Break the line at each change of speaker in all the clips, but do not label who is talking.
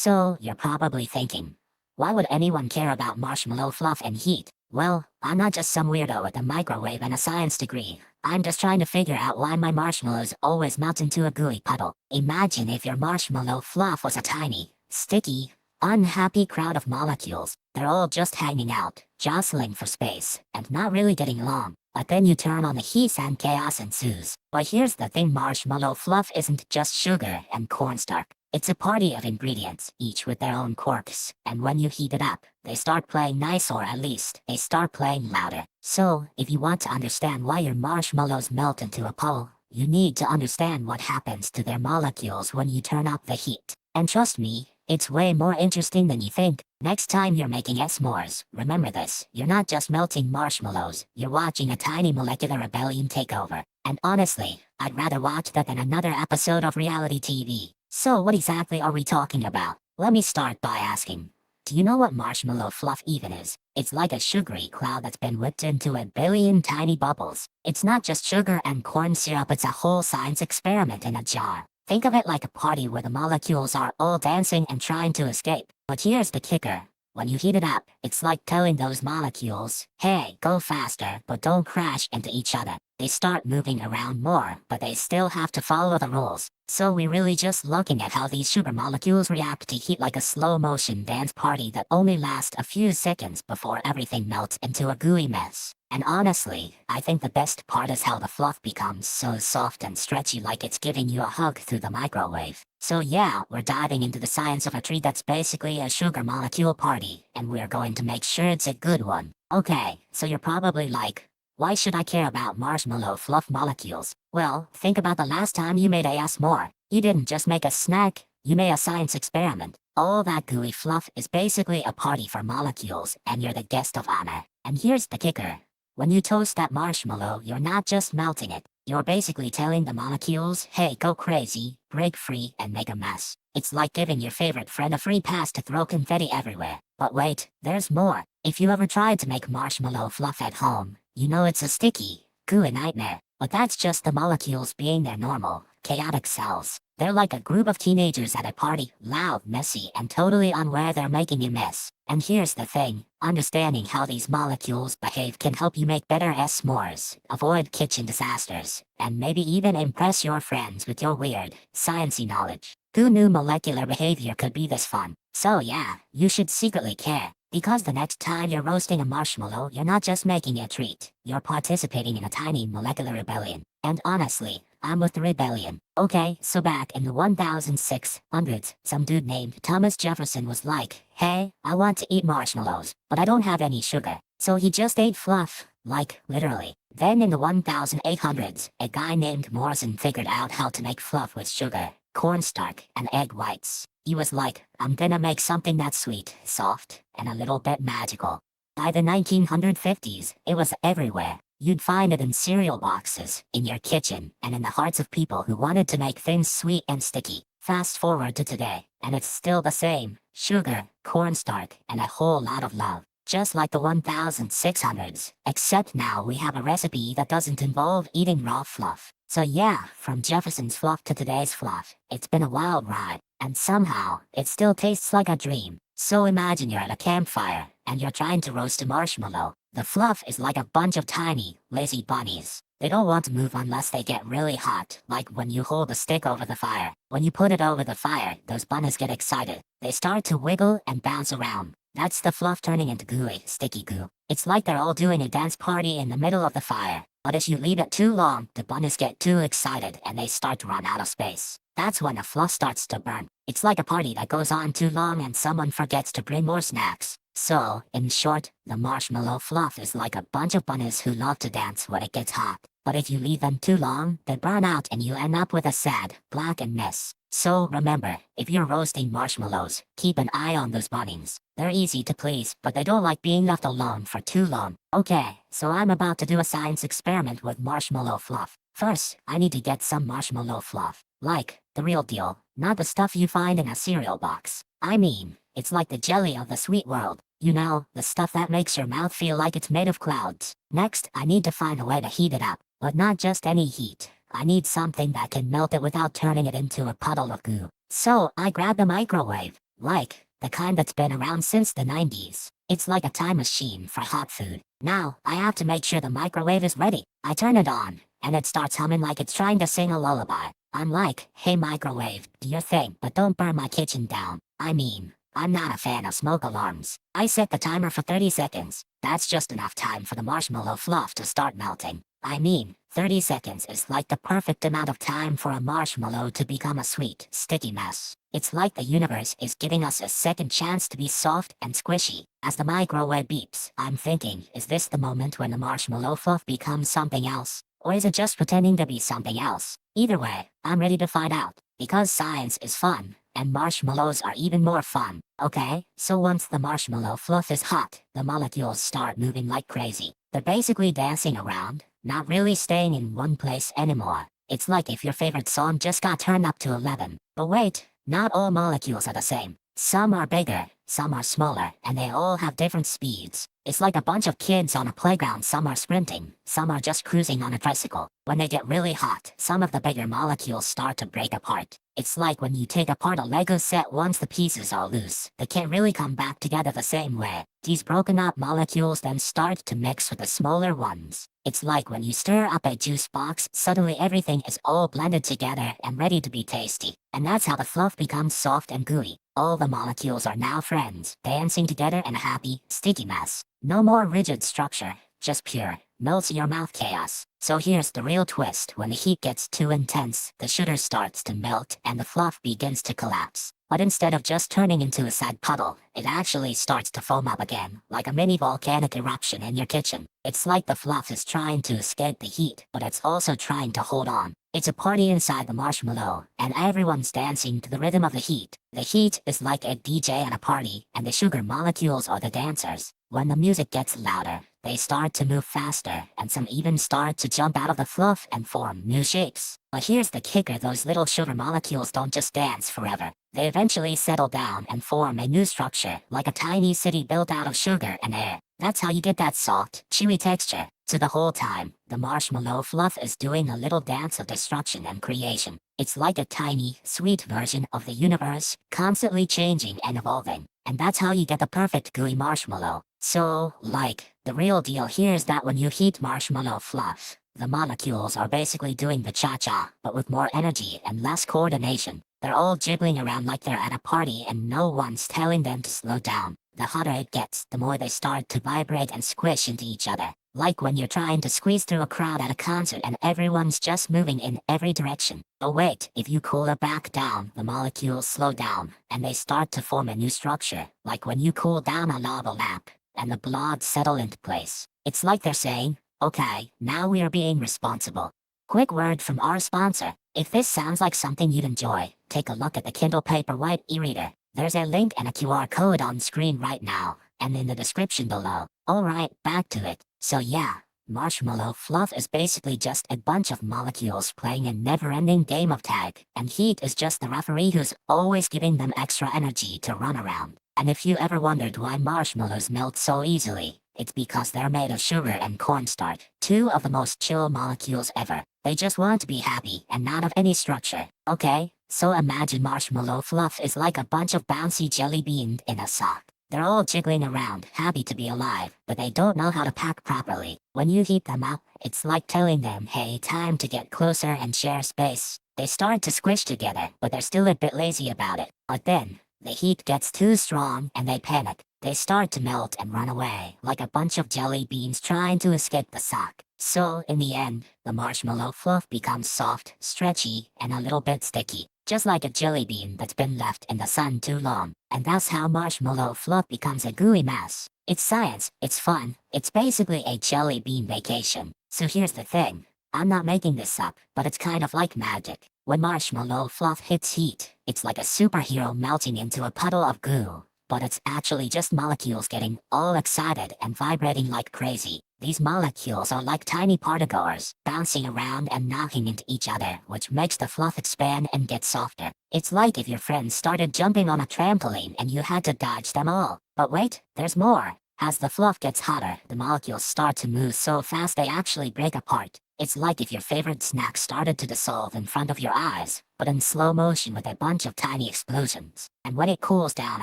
So, you're probably thinking, why would anyone care about marshmallow fluff and heat? Well, I'm not just some weirdo with a microwave and a science degree. I'm just trying to figure out why my marshmallows always melt into a gooey puddle. Imagine if your marshmallow fluff was a tiny, sticky, unhappy crowd of molecules. They're all just hanging out, jostling for space, and not really getting along. But then you turn on the heat and chaos ensues. But here's the thing, marshmallow fluff isn't just sugar and cornstarch. It's a party of ingredients, each with their own quirks, and when you heat it up, they start playing nice, or at least, they start playing louder. So, if you want to understand why your marshmallows melt into a puddle, you need to understand what happens to their molecules when you turn up the heat. And trust me, it's way more interesting than you think. Next time you're making s'mores, remember this, you're not just melting marshmallows, you're watching a tiny molecular rebellion take over. And honestly, I'd rather watch that than another episode of reality TV. So what exactly are we talking about? Let me start by asking, do you know what marshmallow fluff even is? It's like a sugary cloud that's been whipped into a billion tiny bubbles. It's not just sugar and corn syrup, it's a whole science experiment in a jar. Think of it like a party where the molecules are all dancing and trying to escape. But here's the kicker. When you heat it up, it's like telling those molecules, hey, go faster, but don't crash into each other. They start moving around more, but they still have to follow the rules. So we're really just looking at how these sugar molecules react to heat, like a slow-motion dance party that only lasts a few seconds before everything melts into a gooey mess. And honestly, I think the best part is how the fluff becomes so soft and stretchy, like it's giving you a hug through the microwave. So yeah, we're diving into the science of a treat that's basically a sugar molecule party, and we're going to make sure it's a good one. Okay, so you're probably like, why should I care about marshmallow fluff molecules? Well, think about the last time you made a s'more. You didn't just make a snack, you made a science experiment. All that gooey fluff is basically a party for molecules, and you're the guest of honor. And here's the kicker. When you toast that marshmallow, you're not just melting it. You're basically telling the molecules, hey, go crazy, break free, and make a mess. It's like giving your favorite friend a free pass to throw confetti everywhere. But wait, there's more. If you ever tried to make marshmallow fluff at home, you know it's a sticky, gooey nightmare. But that's just the molecules being their normal, chaotic selves. They're like a group of teenagers at a party, loud, messy, and totally unaware they're making a mess. And here's the thing, understanding how these molecules behave can help you make better s'mores, avoid kitchen disasters, and maybe even impress your friends with your weird, sciencey knowledge. Who knew molecular behavior could be this fun? So yeah, you should secretly care. Because the next time you're roasting a marshmallow, you're not just making a treat, you're participating in a tiny molecular rebellion. And honestly, I'm with the rebellion. Okay, so back in the 1600s, some dude named Thomas Jefferson was like, hey, I want to eat marshmallows, but I don't have any sugar. So he just ate fluff, like, literally. Then in the 1800s, a guy named Morrison figured out how to make fluff with sugar, cornstarch, and egg whites. He was like, I'm gonna make something that's sweet, soft, and a little bit magical. By the 1950s, it was everywhere. You'd find it in cereal boxes, in your kitchen, and in the hearts of people who wanted to make things sweet and sticky. Fast forward to today, and it's still the same. Sugar, cornstarch, and a whole lot of love. Just like the 1600s, except now we have a recipe that doesn't involve eating raw fluff. So yeah, from Jefferson's fluff to today's fluff, it's been a wild ride, and somehow, it still tastes like a dream. So imagine you're at a campfire, and you're trying to roast a marshmallow. The fluff is like a bunch of tiny, lazy bunnies. They don't want to move unless they get really hot, like when you hold a stick over the fire. When you put it over the fire, those bunnies get excited. They start to wiggle and bounce around. That's the fluff turning into gooey, sticky goo. It's like they're all doing a dance party in the middle of the fire. But if you leave it too long, the bunnies get too excited and they start to run out of space. That's when the fluff starts to burn. It's like a party that goes on too long and someone forgets to bring more snacks. So, in short, the marshmallow fluff is like a bunch of bunnies who love to dance when it gets hot. But if you leave them too long, they burn out and you end up with a sad, blackened mess. So remember, if you're roasting marshmallows, keep an eye on those bunnies. They're easy to please, but they don't like being left alone for too long. Okay, so I'm about to do a science experiment with marshmallow fluff. First, I need to get some marshmallow fluff. Like, the real deal, not the stuff you find in a cereal box. I mean, it's like the jelly of the sweet world. You know, the stuff that makes your mouth feel like it's made of clouds. Next, I need to find a way to heat it up. But not just any heat. I need something that can melt it without turning it into a puddle of goo. So, I grabbed a microwave. Like, the kind that's been around since the 90s. It's like a time machine for hot food. Now, I have to make sure the microwave is ready. I turn it on, and it starts humming like it's trying to sing a lullaby. I'm like, hey microwave, do your thing, but don't burn my kitchen down. I mean, I'm not a fan of smoke alarms. I set the timer for 30 seconds. That's just enough time for the marshmallow fluff to start melting. I mean, 30 seconds is like the perfect amount of time for a marshmallow to become a sweet, sticky mess. It's like the universe is giving us a second chance to be soft and squishy. As the microwave beeps, I'm thinking, is this the moment when the marshmallow fluff becomes something else? Or is it just pretending to be something else? Either way, I'm ready to find out. Because science is fun, and marshmallows are even more fun. Okay, so once the marshmallow fluff is hot, the molecules start moving like crazy. They're basically dancing around, not really staying in one place anymore. It's like if your favorite song just got turned up to 11. But wait, not all molecules are the same. Some are bigger, some are smaller, and they all have different speeds. It's like a bunch of kids on a playground. Some are sprinting, some are just cruising on a tricycle. When they get really hot, some of the bigger molecules start to break apart. It's like when you take apart a Lego set. Once the pieces are loose, they can't really come back together the same way. These broken up molecules then start to mix with the smaller ones. It's like when you stir up a juice box, suddenly everything is all blended together and ready to be tasty. And that's how the fluff becomes soft and gooey. All the molecules are now friends, dancing together in a happy, sticky mess. No more rigid structure, just pure, melt-in-your-mouth chaos. So here's the real twist. When the heat gets too intense, the sugar starts to melt and the fluff begins to collapse. But instead of just turning into a sad puddle, it actually starts to foam up again, like a mini volcanic eruption in your kitchen. It's like the fluff is trying to escape the heat, but it's also trying to hold on. It's a party inside the marshmallow, and everyone's dancing to the rhythm of the heat. The heat is like a DJ at a party, and the sugar molecules are the dancers. When the music gets louder, they start to move faster, and some even start to jump out of the fluff and form new shapes. But here's the kicker: those little sugar molecules don't just dance forever. They eventually settle down and form a new structure, like a tiny city built out of sugar and air. That's how you get that soft, chewy texture. So the whole time, the marshmallow fluff is doing a little dance of destruction and creation. It's like a tiny, sweet version of the universe, constantly changing and evolving. And that's how you get the perfect gooey marshmallow. So, like, the real deal here is that when you heat marshmallow fluff, the molecules are basically doing the cha-cha, but with more energy and less coordination. They're all jiggling around like they're at a party and no one's telling them to slow down. The hotter it gets, the more they start to vibrate and squish into each other. Like when you're trying to squeeze through a crowd at a concert and everyone's just moving in every direction. But wait, if you cool it back down, the molecules slow down, and they start to form a new structure. Like when you cool down a lava lamp, and the blobs settle into place. It's like they're saying, okay, now we are being responsible. Quick word from our sponsor. If this sounds like something you'd enjoy, take a look at the Kindle Paperwhite e-reader. There's a link and a QR code on screen right now, and in the description below. Alright, back to it. So yeah, marshmallow fluff is basically just a bunch of molecules playing a never-ending game of tag, and heat is just the referee who's always giving them extra energy to run around. And if you ever wondered why marshmallows melt so easily, it's because they're made of sugar and cornstarch, two of the most chill molecules ever. They just want to be happy and not of any structure. Okay, so imagine marshmallow fluff is like a bunch of bouncy jelly beans in a sock. They're all jiggling around, happy to be alive, but they don't know how to pack properly. When you heat them up, it's like telling them, hey, time to get closer and share space. They start to squish together, but they're still a bit lazy about it. But then, the heat gets too strong and they panic. They start to melt and run away, like a bunch of jelly beans trying to escape the sock. So, in the end, the marshmallow fluff becomes soft, stretchy, and a little bit sticky. Just like a jelly bean that's been left in the sun too long. And that's how marshmallow fluff becomes a gooey mess. It's science, it's fun, it's basically a jelly bean vacation. So here's the thing. I'm not making this up, but it's kind of like magic. When marshmallow fluff hits heat, it's like a superhero melting into a puddle of goo. But it's actually just molecules getting all excited and vibrating like crazy. These molecules are like tiny particles, bouncing around and knocking into each other, which makes the fluff expand and get softer. It's like if your friends started jumping on a trampoline and you had to dodge them all. But wait, there's more. As the fluff gets hotter, the molecules start to move so fast they actually break apart. It's like if your favorite snack started to dissolve in front of your eyes, but in slow motion with a bunch of tiny explosions. And when it cools down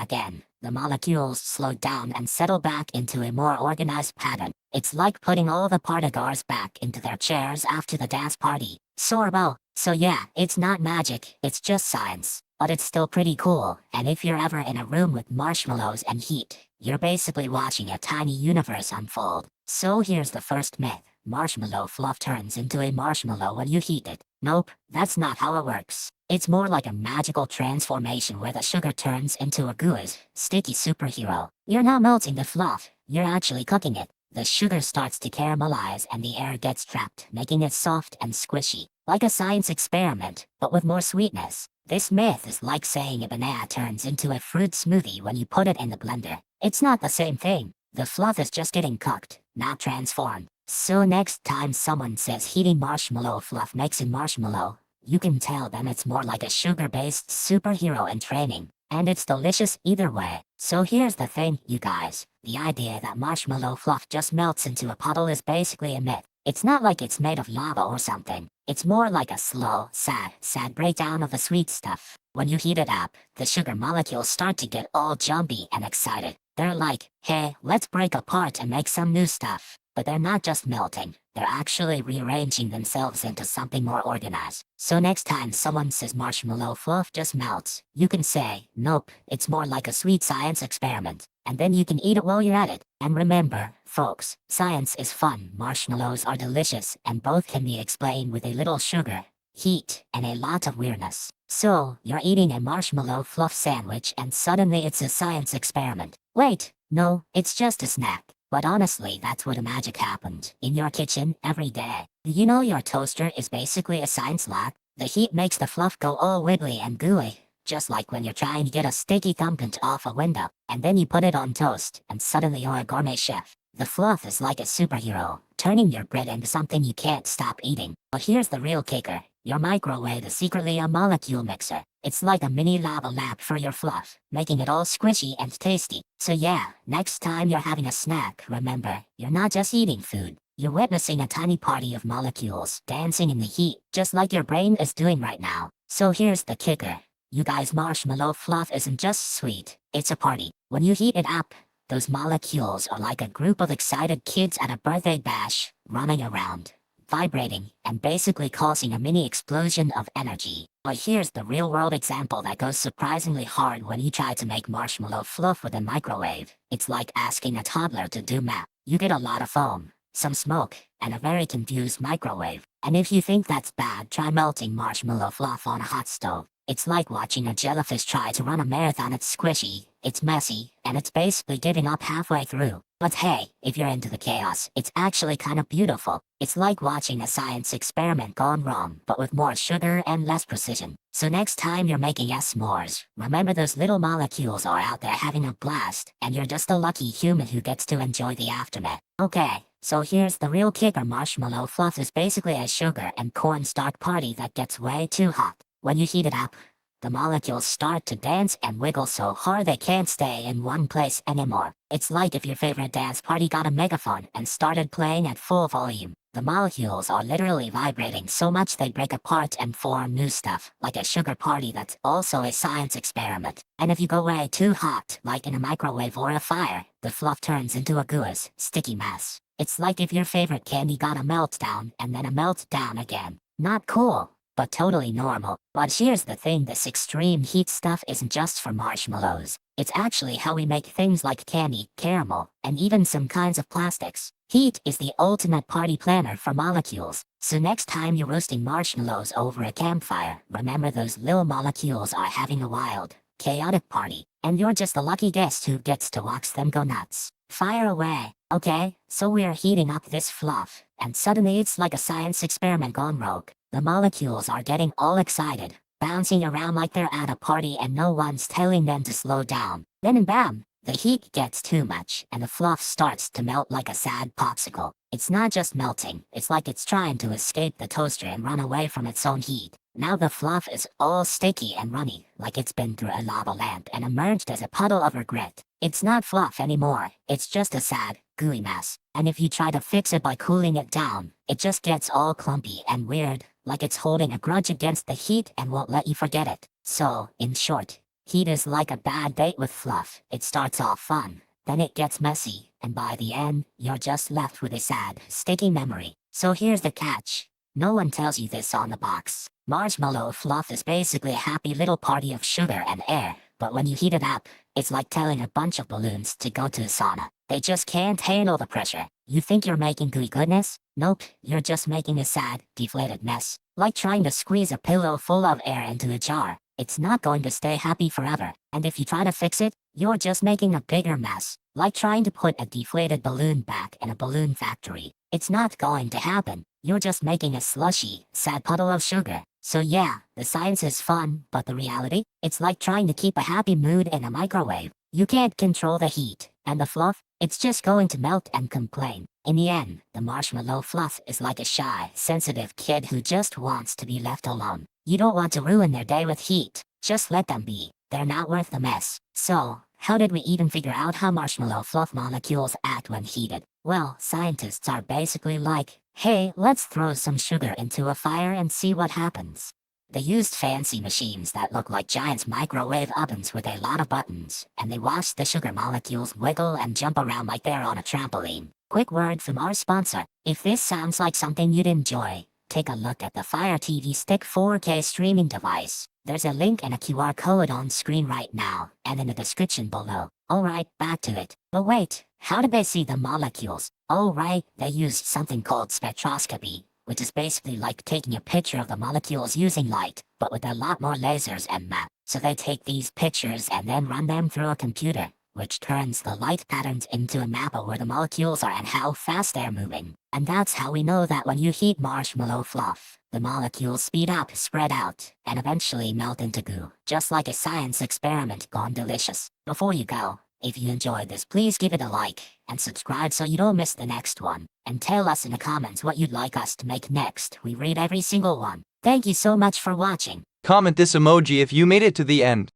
again, the molecules slow down and settle back into a more organized pattern. It's like putting all the partygoers back into their chairs after the dance party. Sorbo. So yeah, it's not magic, it's just science. But it's still pretty cool, and if you're ever in a room with marshmallows and heat, you're basically watching a tiny universe unfold. So here's the first myth. Marshmallow fluff turns into a marshmallow when you heat it. Nope, that's not how it works. It's more like a magical transformation where the sugar turns into a gooey, sticky superhero. You're not melting the fluff, you're actually cooking it. The sugar starts to caramelize and the air gets trapped, making it soft and squishy, like a science experiment, but with more sweetness. This myth is like saying a banana turns into a fruit smoothie when you put it in the blender. It's not the same thing. The fluff is just getting cooked, not transformed. So next time someone says heating marshmallow fluff makes a marshmallow, you can tell them it's more like a sugar-based superhero in training. And it's delicious either way. So here's the thing, you guys. The idea that marshmallow fluff just melts into a puddle is basically a myth. It's not like it's made of lava or something. It's more like a slow, sad breakdown of the sweet stuff. When you heat it up, the sugar molecules start to get all jumpy and excited. They're like, hey, let's break apart and make some new stuff. But they're not just melting, they're actually rearranging themselves into something more organized. So next time someone says marshmallow fluff just melts, you can say, nope, it's more like a sweet science experiment. And then you can eat it while you're at it. And remember, folks, science is fun, marshmallows are delicious, and both can be explained with a little sugar, heat, and a lot of weirdness. So, you're eating a marshmallow fluff sandwich and suddenly it's a science experiment. Wait, no, it's just a snack. But honestly, that's where the magic happened. In your kitchen, every day. You know your toaster is basically a science lab? The heat makes the fluff go all wiggly and gooey. Just like when you're trying to get a sticky thumbprint off a window, and then you put it on toast, and suddenly you're a gourmet chef. The fluff is like a superhero, turning your bread into something you can't stop eating. But here's the real kicker. Your microwave is secretly a molecule mixer. It's like a mini lava lamp for your fluff, making it all squishy and tasty. So yeah, next time you're having a snack, remember, you're not just eating food. You're witnessing a tiny party of molecules dancing in the heat, just like your brain is doing right now. So here's the kicker. You guys, marshmallow fluff isn't just sweet, it's a party. When you heat it up, those molecules are like a group of excited kids at a birthday bash, running around, vibrating, and basically causing a mini explosion of energy. But here's the real-world example that goes surprisingly hard when you try to make marshmallow fluff with a microwave. It's like asking a toddler to do math. You get a lot of foam, some smoke, and a very confused microwave. And if you think that's bad, try melting marshmallow fluff on a hot stove. It's like watching a jellyfish try to run a marathon. It's squishy, it's messy, and it's basically giving up halfway through. But hey, if you're into the chaos, it's actually kind of beautiful. It's like watching a science experiment gone wrong, but with more sugar and less precision. So next time you're making s'mores, remember those little molecules are out there having a blast, and you're just a lucky human who gets to enjoy the aftermath. Okay, so here's the real kicker. Marshmallow fluff is basically a sugar and cornstarch party that gets way too hot. When you heat it up, the molecules start to dance and wiggle so hard they can't stay in one place anymore. It's like if your favorite dance party got a megaphone and started playing at full volume. The molecules are literally vibrating so much they break apart and form new stuff, like a sugar party that's also a science experiment. And if you go way too hot, like in a microwave or a fire, the fluff turns into a gooey, sticky mess. It's like if your favorite candy got a meltdown and then a meltdown again. Not cool, but totally normal. But here's the thing, this extreme heat stuff isn't just for marshmallows. It's actually how we make things like candy, caramel, and even some kinds of plastics. Heat is the ultimate party planner for molecules. So next time you're roasting marshmallows over a campfire, remember those little molecules are having a wild, chaotic party, and you're just the lucky guest who gets to watch them go nuts. Fire away. Okay, so we're heating up this fluff, and suddenly it's like a science experiment gone rogue. The molecules are getting all excited, bouncing around like they're at a party and no one's telling them to slow down. Then bam! The heat gets too much and the fluff starts to melt like a sad popsicle. It's not just melting, it's like it's trying to escape the toaster and run away from its own heat. Now the fluff is all sticky and runny, like it's been through a lava lamp and emerged as a puddle of regret. It's not fluff anymore, it's just a sad, gooey mess. And if you try to fix it by cooling it down, it just gets all clumpy and weird, like it's holding a grudge against the heat and won't let you forget it. So, in short, heat is like a bad date with fluff. It starts off fun, then it gets messy, and by the end, you're just left with a sad, sticky memory. So here's the catch. No one tells you this on the box. Marshmallow Fluff is basically a happy little party of sugar and air, but when you heat it up, it's like telling a bunch of balloons to go to a sauna. They just can't handle the pressure. You think you're making gooey goodness? Nope, you're just making a sad, deflated mess. Like trying to squeeze a pillow full of air into a jar. It's not going to stay happy forever, and if you try to fix it, you're just making a bigger mess. Like trying to put a deflated balloon back in a balloon factory. It's not going to happen. You're just making a slushy, sad puddle of sugar. So yeah, the science is fun, but the reality? It's like trying to keep a happy mood in a microwave. You can't control the heat, and the fluff, it's just going to melt and complain. In the end, the marshmallow fluff is like a shy, sensitive kid who just wants to be left alone. You don't want to ruin their day with heat. Just let them be. They're not worth the mess. So, how did we even figure out how marshmallow fluff molecules act when heated? Well, scientists are basically like, hey, let's throw some sugar into a fire and see what happens. They used fancy machines that look like giant microwave ovens with a lot of buttons, and they watched the sugar molecules wiggle and jump around like they're on a trampoline. Quick word from our sponsor. If this sounds like something you'd enjoy, take a look at the Fire TV Stick 4K streaming device. There's a link and a QR code on screen right now, and in the description below. Alright, back to it. But wait, how did they see the molecules? Oh right, they used something called spectroscopy, which is basically like taking a picture of the molecules using light, but with a lot more lasers and map. So they take these pictures and then run them through a computer, which turns the light patterns into a map of where the molecules are and how fast they're moving. And that's how we know that when you heat marshmallow fluff, the molecules speed up, spread out, and eventually melt into goo. Just like a science experiment gone delicious. Before you go, if you enjoyed this, please give it a like, and subscribe so you don't miss the next one. And tell us in the comments what you'd like us to make next. We read every single one. Thank you so much for watching.
Comment this emoji if you made it to the end.